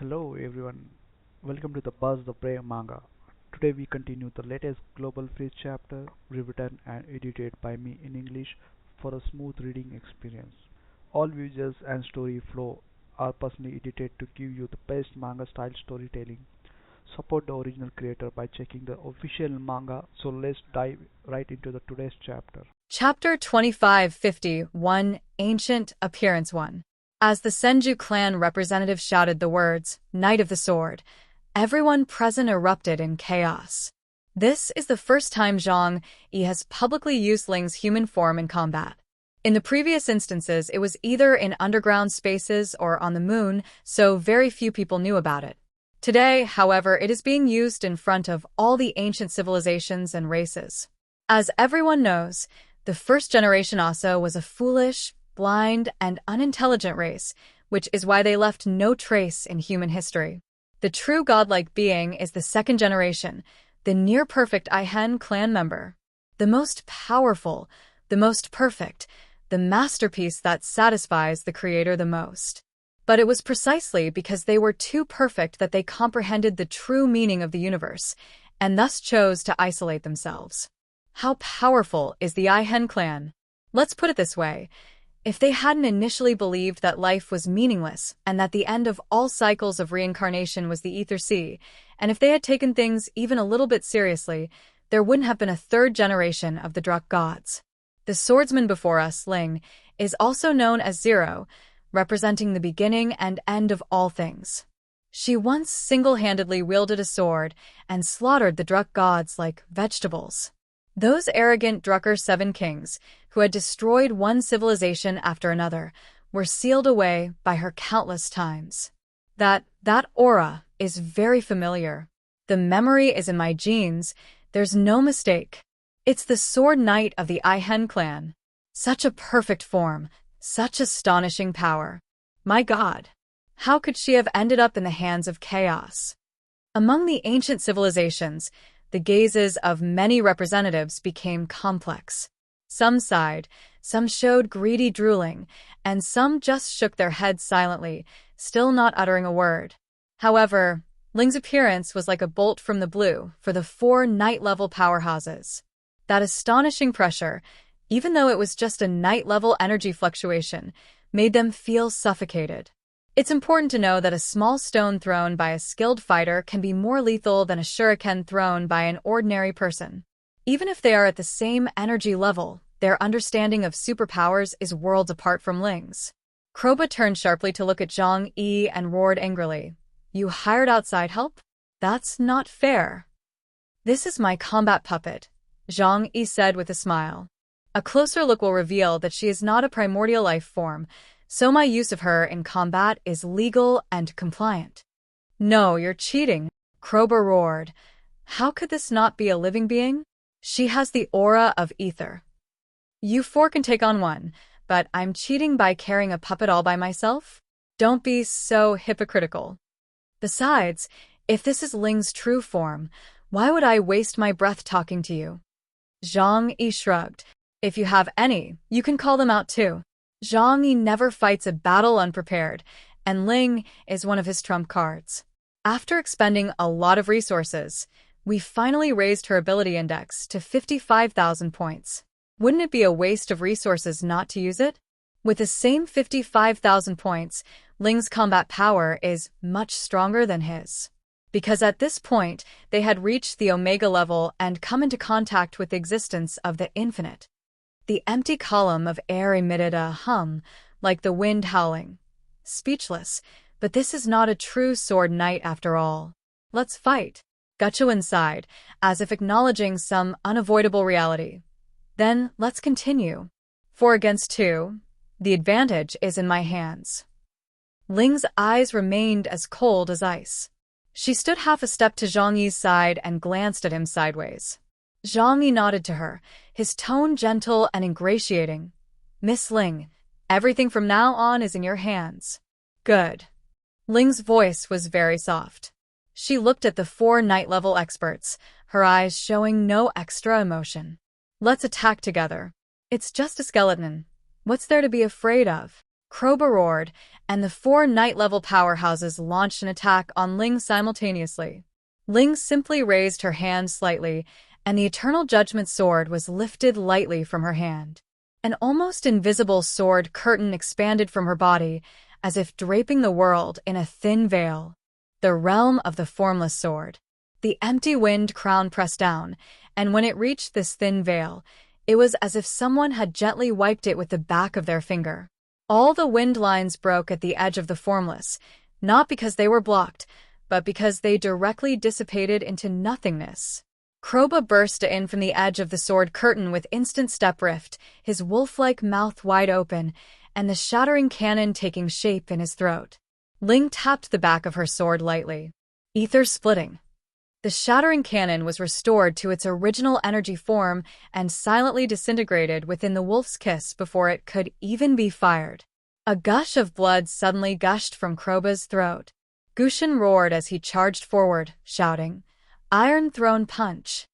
Hello everyone, welcome to the Buzz the Prey Manga. Today we continue the latest Global Freeze chapter, rewritten and edited by me in English for a smooth reading experience. All visuals and story flow are personally edited to give you the best manga style storytelling. Support the original creator by checking the official manga. So let's dive right into the today's chapter. Chapter 2551, Ancient Appearance 1. As the Senju clan representative shouted the words, Knight of the Sword, everyone present erupted in chaos. This is the first time Zhang Yi has publicly used Ling's human form in combat. In the previous instances, it was either in underground spaces or on the moon, so very few people knew about it. Today, however, it is being used in front of all the ancient civilizations and races. As everyone knows, the first generation Asa was a foolish, blind, and unintelligent race, which is why they left no trace in human history. The true godlike being is the second generation, the near-perfect Aihen clan member. The most powerful, the most perfect, the masterpiece that satisfies the creator the most. But it was precisely because they were too perfect that they comprehended the true meaning of the universe, and thus chose to isolate themselves. How powerful is the Aihen clan? Let's put it this way. If they hadn't initially believed that life was meaningless and that the end of all cycles of reincarnation was the Ether Sea, and if they had taken things even a little bit seriously, there wouldn't have been a third generation of the Druk gods. The swordsman before us, Ling, is also known as Zero, representing the beginning and end of all things. She once single-handedly wielded a sword and slaughtered the Druk gods like vegetables. Those arrogant Drucker Seven Kings, who had destroyed one civilization after another, were sealed away by her countless times. That aura is very familiar. The memory is in my genes, there's no mistake. It's the Sword Knight of the Aihen clan. Such a perfect form, such astonishing power. My God, how could she have ended up in the hands of chaos? Among the ancient civilizations, the gazes of many representatives became complex. Some sighed, some showed greedy drooling, and some just shook their heads silently, still not uttering a word. However, Ling's appearance was like a bolt from the blue for the four night-level powerhouses. That astonishing pressure, even though it was just a night-level energy fluctuation, made them feel suffocated. It's important to know that a small stone thrown by a skilled fighter can be more lethal than a shuriken thrown by an ordinary person. Even if they are at the same energy level, their understanding of superpowers is worlds apart from Ling's. Kroba turned sharply to look at Zhang Yi and roared angrily. You hired outside help? That's not fair. This is my combat puppet, Zhang Yi said with a smile. A closer look will reveal that she is not a primordial life form, so my use of her in combat is legal and compliant. No, you're cheating, Kroba roared. How could this not be a living being? She has the aura of ether. You four can take on one, but I'm cheating by carrying a puppet all by myself? Don't be so hypocritical. Besides, if this is Ling's true form, why would I waste my breath talking to you? Zhang Yi shrugged. If you have any, you can call them out too. Zhang Yi never fights a battle unprepared, and Ling is one of his trump cards. After expending a lot of resources, we finally raised her ability index to 55,000 points. Wouldn't it be a waste of resources not to use it? With the same 55,000 points, Ling's combat power is much stronger than his. Because at this point, they had reached the Omega level and come into contact with the existence of the infinite. The empty column of air emitted a hum, like the wind howling. Speechless, but this is not a true sword knight after all. Let's fight. Guchuan sighed, as if acknowledging some unavoidable reality. Then, let's continue. 4 against 2. The advantage is in my hands. Ling's eyes remained as cold as ice. She stood half a step to Zhang Yi's side and glanced at him sideways. Zhang Yi nodded to her, his tone gentle and ingratiating. Miss Ling, everything from now on is in your hands. Good. Ling's voice was very soft. She looked at the 4 night-level experts, her eyes showing no extra emotion. Let's attack together. It's just a skeleton. What's there to be afraid of? Kroba roared, and the 4 night-level powerhouses launched an attack on Ling simultaneously. Ling simply raised her hand slightly, and the Eternal Judgment Sword was lifted lightly from her hand. An almost invisible sword curtain expanded from her body, as if draping the world in a thin veil. The realm of the formless sword. The empty wind crown pressed down, and when it reached this thin veil, it was as if someone had gently wiped it with the back of their finger. All the wind lines broke at the edge of the formless, not because they were blocked, but because they directly dissipated into nothingness. Kroba burst in from the edge of the sword curtain with instant step rift, his wolf-like mouth wide open, and the shattering cannon taking shape in his throat. Ling tapped the back of her sword lightly. Ether splitting. The shattering cannon was restored to its original energy form and silently disintegrated within the wolf's kiss before it could even be fired. A gush of blood suddenly gushed from Kroba's throat. Gushin roared as he charged forward, shouting, "Iron Throne Punch!"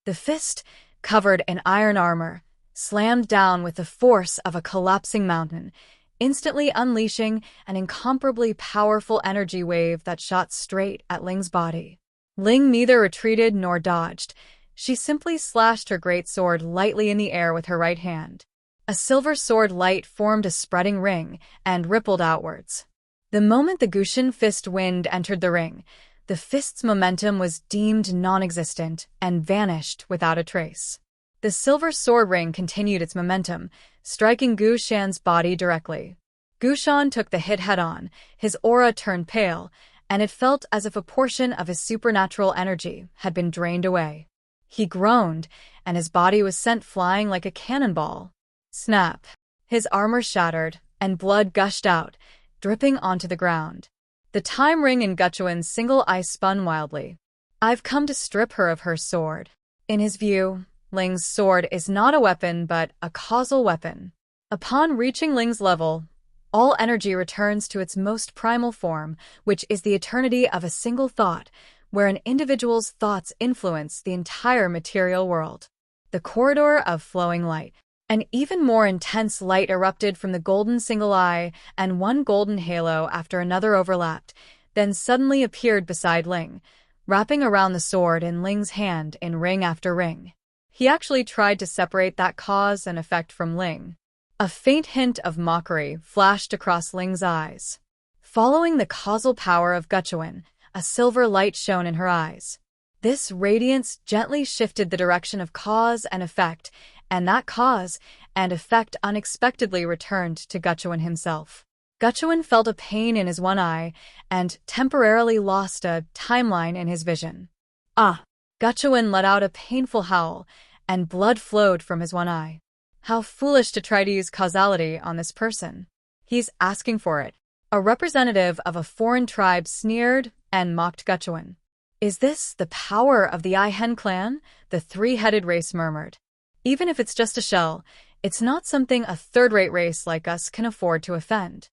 The fist, covered in iron armor, slammed down with the force of a collapsing mountain, instantly unleashing an incomparably powerful energy wave that shot straight at Ling's body. Ling neither retreated nor dodged. She simply slashed her great sword lightly in the air with her right hand. A silver sword light formed a spreading ring and rippled outwards. The moment the Gushin fist wind entered the ring, the fist's momentum was deemed non-existent and vanished without a trace. The silver sword ring continued its momentum, striking Gu Shan's body directly. Gu Shan took the hit head-on, his aura turned pale, and it felt as if a portion of his supernatural energy had been drained away. He groaned, and his body was sent flying like a cannonball. Snap! His armor shattered, and blood gushed out, dripping onto the ground. The time ring in Guchuan's single eye spun wildly. "I've come to strip her of her sword." In his view, Ling's sword is not a weapon but a causal weapon. Upon reaching Ling's level, all energy returns to its most primal form, which is the eternity of a single thought, where an individual's thoughts influence the entire material world. The corridor of flowing light. An even more intense light erupted from the golden single eye, and one golden halo after another overlapped, then suddenly appeared beside Ling, wrapping around the sword in Ling's hand in ring after ring. He actually tried to separate that cause and effect from Ling. A faint hint of mockery flashed across Ling's eyes. Following the causal power of Guchuan, a silver light shone in her eyes. This radiance gently shifted the direction of cause and effect, and that cause and effect unexpectedly returned to Guchuan himself. Guchuan felt a pain in his one eye and temporarily lost a timeline in his vision. Ah! Guchuan let out a painful howl, and blood flowed from his one eye. How foolish to try to use causality on this person. He's asking for it. A representative of a foreign tribe sneered and mocked Guchuan. "Is this the power of the Aihen clan?" the three-headed race murmured. "Even if it's just a shell, it's not something a third-rate race like us can afford to offend."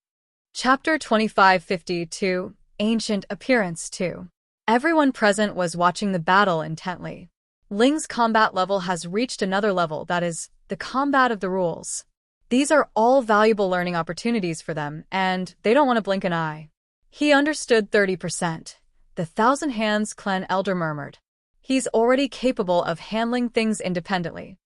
Chapter 2552, Ancient Appearance 2. Everyone present was watching the battle intently. Ling's combat level has reached another level, that is, the combat of the rules. These are all valuable learning opportunities for them, and they don't want to blink an eye. He understood 30%. The Thousand Hands Clan elder murmured. He's already capable of handling things independently.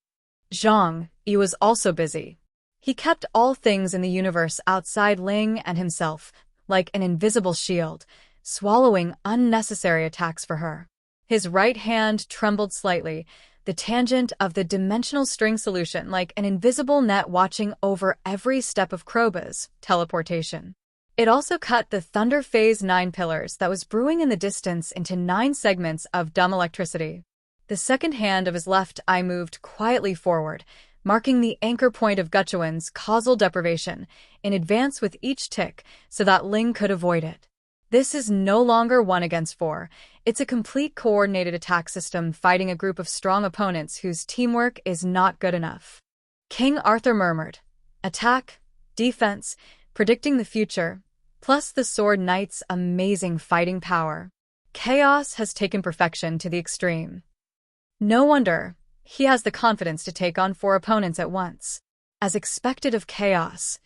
Zhang Yi was also busy. He kept all things in the universe outside Ling and himself, like an invisible shield, swallowing unnecessary attacks for her. His right hand trembled slightly, the tangent of the dimensional string solution like an invisible net watching over every step of Kroba's teleportation. It also cut the Thunder Phase 9 pillars that was brewing in the distance into 9 segments of dumb electricity. The second hand of his left eye moved quietly forward, marking the anchor point of Guchuan's causal deprivation, in advance with each tick so that Ling could avoid it. This is no longer 1 against 4. It's a complete coordinated attack system fighting a group of strong opponents whose teamwork is not good enough. King Arthur murmured. Attack, defense, predicting the future, plus the Sword Knight's amazing fighting power. Chaos has taken perfection to the extreme. No wonder he has the confidence to take on 4 opponents at once. As expected of Chaos,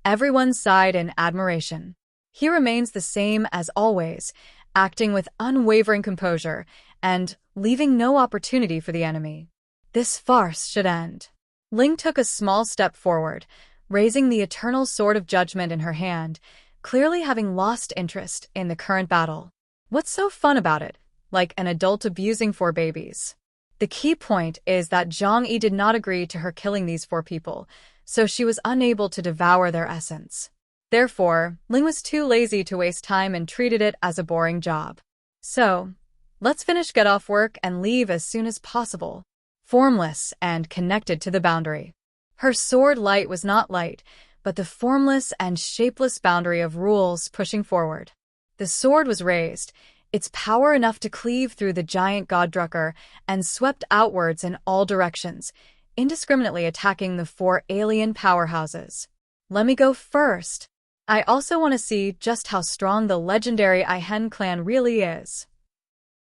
Everyone sighed in admiration. He remains the same as always, acting with unwavering composure and leaving no opportunity for the enemy. This farce should end. Ling took a small step forward, raising the eternal sword of judgment in her hand, clearly having lost interest in the current battle. What's so fun about it? Like an adult abusing 4 babies. The key point is that Zhang Yi did not agree to her killing these 4 people, so she was unable to devour their essence. Therefore, Ling was too lazy to waste time and treated it as a boring job. So, let's get off work and leave as soon as possible. Formless and connected to the boundary. Her sword light was not light, but the formless and shapeless boundary of rules pushing forward. The sword was raised, its power enough to cleave through the giant goddrucker and swept outwards in all directions, indiscriminately attacking the 4 alien powerhouses. Let me go first. I also want to see just how strong the legendary Aihen clan really is.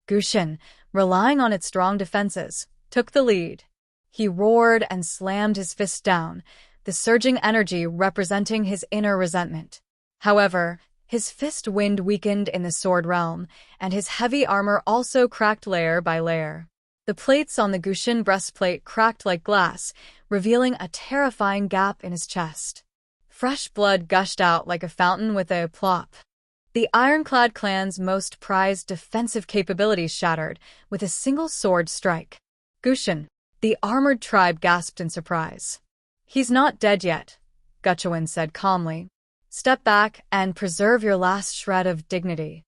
Gushin, relying on its strong defenses, took the lead. He roared and slammed his fist down, the surging energy representing his inner resentment. However, his fist wind weakened in the sword realm, and his heavy armor also cracked layer by layer. The plates on the Gushin breastplate cracked like glass, revealing a terrifying gap in his chest. Fresh blood gushed out like a fountain with a plop. The ironclad clan's most prized defensive capabilities shattered with a single sword strike. Gushin, the armored tribe, gasped in surprise. He's not dead yet, Gutchewin said calmly. Step back and preserve your last shred of dignity.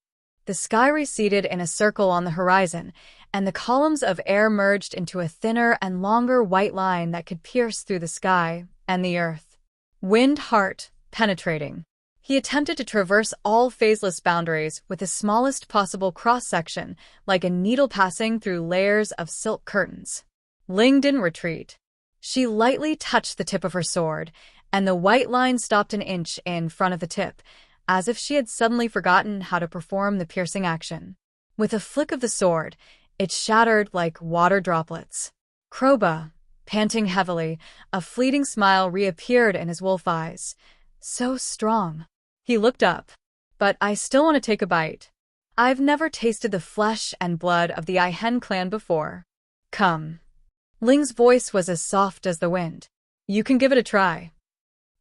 The sky receded in a circle on the horizon, and the columns of air merged into a thinner and longer white line that could pierce through the sky and the earth. Wind heart, penetrating. He attempted to traverse all phaseless boundaries with the smallest possible cross-section, like a needle passing through layers of silk curtains. Ling didn't retreat. She lightly touched the tip of her sword, and the white line stopped an inch in front of the tip, as if she had suddenly forgotten how to perform the piercing action. With a flick of the sword, it shattered like water droplets. Kroba, panting heavily, a fleeting smile reappeared in his wolf eyes. So strong. He looked up. But I still want to take a bite. I've never tasted the flesh and blood of the Aihen clan before. Come. Ling's voice was as soft as the wind. You can give it a try.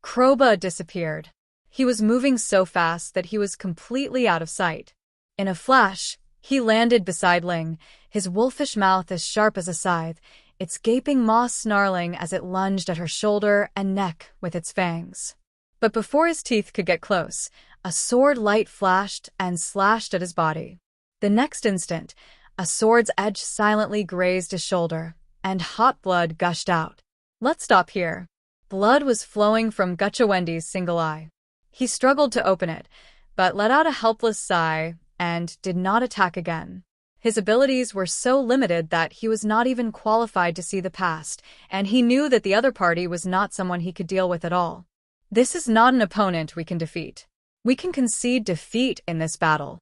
Kroba disappeared. He was moving so fast that he was completely out of sight. In a flash, he landed beside Ling, his wolfish mouth as sharp as a scythe, its gaping maw snarling as it lunged at her shoulder and neck with its fangs. But before his teeth could get close, a sword light flashed and slashed at his body. The next instant, a sword's edge silently grazed his shoulder, and hot blood gushed out. Let's stop here. Blood was flowing from Gutchewendy's single eye. He struggled to open it, but let out a helpless sigh and did not attack again. His abilities were so limited that he was not even qualified to see the past, and he knew that the other party was not someone he could deal with at all. This is not an opponent we can defeat. We can concede defeat in this battle.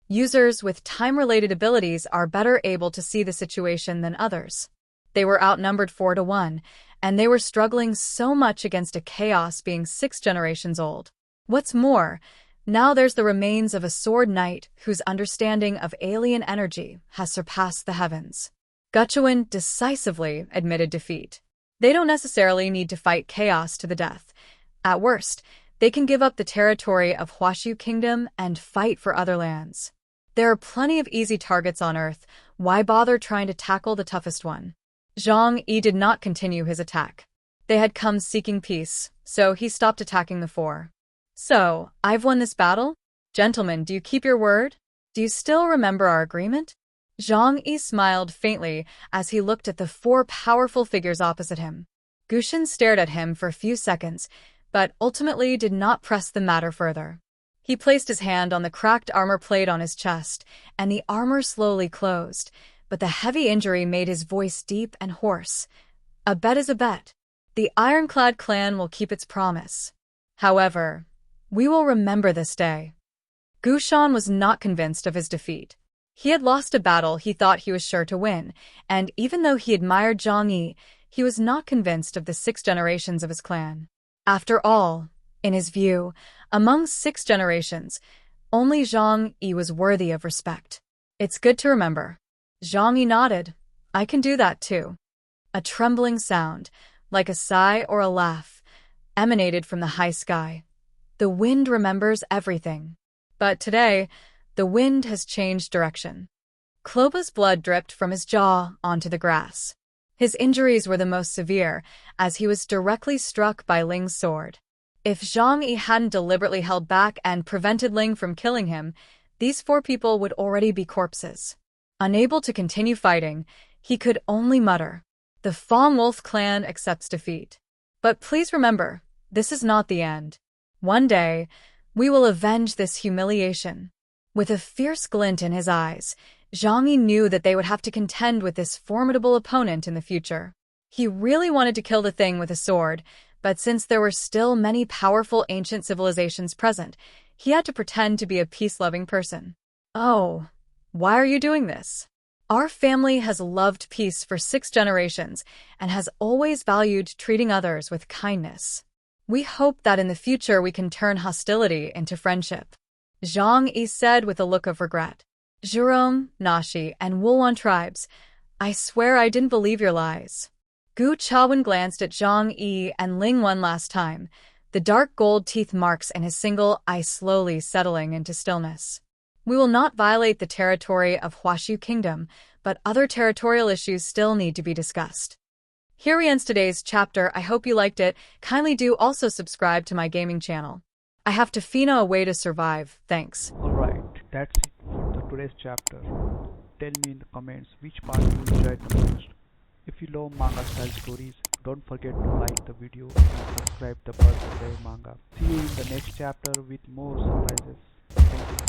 Users with time-related abilities are better able to see the situation than others. They were outnumbered 4-1, and they were struggling so much against a chaos being 6 generations old. What's more, now there's the remains of a sword knight whose understanding of alien energy has surpassed the heavens. Gutchewin decisively admitted defeat. They don't necessarily need to fight chaos to the death. At worst, they can give up the territory of Huashu Kingdom and fight for other lands. There are plenty of easy targets on Earth. Why bother trying to tackle the toughest one? Zhang Yi did not continue his attack. They had come seeking peace, so he stopped attacking the 4. So, I've won this battle? Gentlemen, do you keep your word? Do you still remember our agreement? Zhang Yi smiled faintly as he looked at the 4 powerful figures opposite him. Gushin stared at him for a few seconds, but ultimately did not press the matter further. He placed his hand on the cracked armor plate on his chest, and the armor slowly closed, but the heavy injury made his voice deep and hoarse. A bet is a bet. The ironclad clan will keep its promise. However, we will remember this day. Gushan was not convinced of his defeat. He had lost a battle he thought he was sure to win, and even though he admired Zhang Yi, he was not convinced of the 6 generations of his clan. After all, In his view, among 6 generations, only Zhang Yi was worthy of respect. It's good to remember. Zhang Yi nodded. I can do that too. A trembling sound, like a sigh or a laugh, emanated from the high sky. The wind remembers everything. But today, the wind has changed direction. Kloba's blood dripped from his jaw onto the grass. His injuries were the most severe, as he was directly struck by Ling's sword. If Zhang Yi hadn't deliberately held back and prevented Ling from killing him, these 4 people would already be corpses. Unable to continue fighting, he could only mutter, "The Fong Wolf clan accepts defeat." But please remember, this is not the end. One day, we will avenge this humiliation. With a fierce glint in his eyes, Zhang Yi knew that they would have to contend with this formidable opponent in the future. He really wanted to kill the thing with a sword, but since there were still many powerful ancient civilizations present, he had to pretend to be a peace-loving person. Oh, why are you doing this? Our family has loved peace for 6 generations and has always valued treating others with kindness. We hope that in the future we can turn hostility into friendship. Zhang Yi said with a look of regret. Zhurong, Nashi, and Wulwan tribes, I swear I didn't believe your lies. Gu Chawen glanced at Zhang Yi and Ling one last time, the dark gold teeth marks in his single eye slowly settling into stillness. We will not violate the territory of Huashu Kingdom, but other territorial issues still need to be discussed. Here we end today's chapter. I hope you liked it. Kindly do also subscribe to my gaming channel. I have to Fina a way to survive. Thanks. Alright, that's it for today's chapter. Tell me in the comments which part you enjoyed the most. If you love manga style stories, don't forget to like the video and subscribe the Buzz Play Manga. See you in the next chapter with more surprises. Thank you.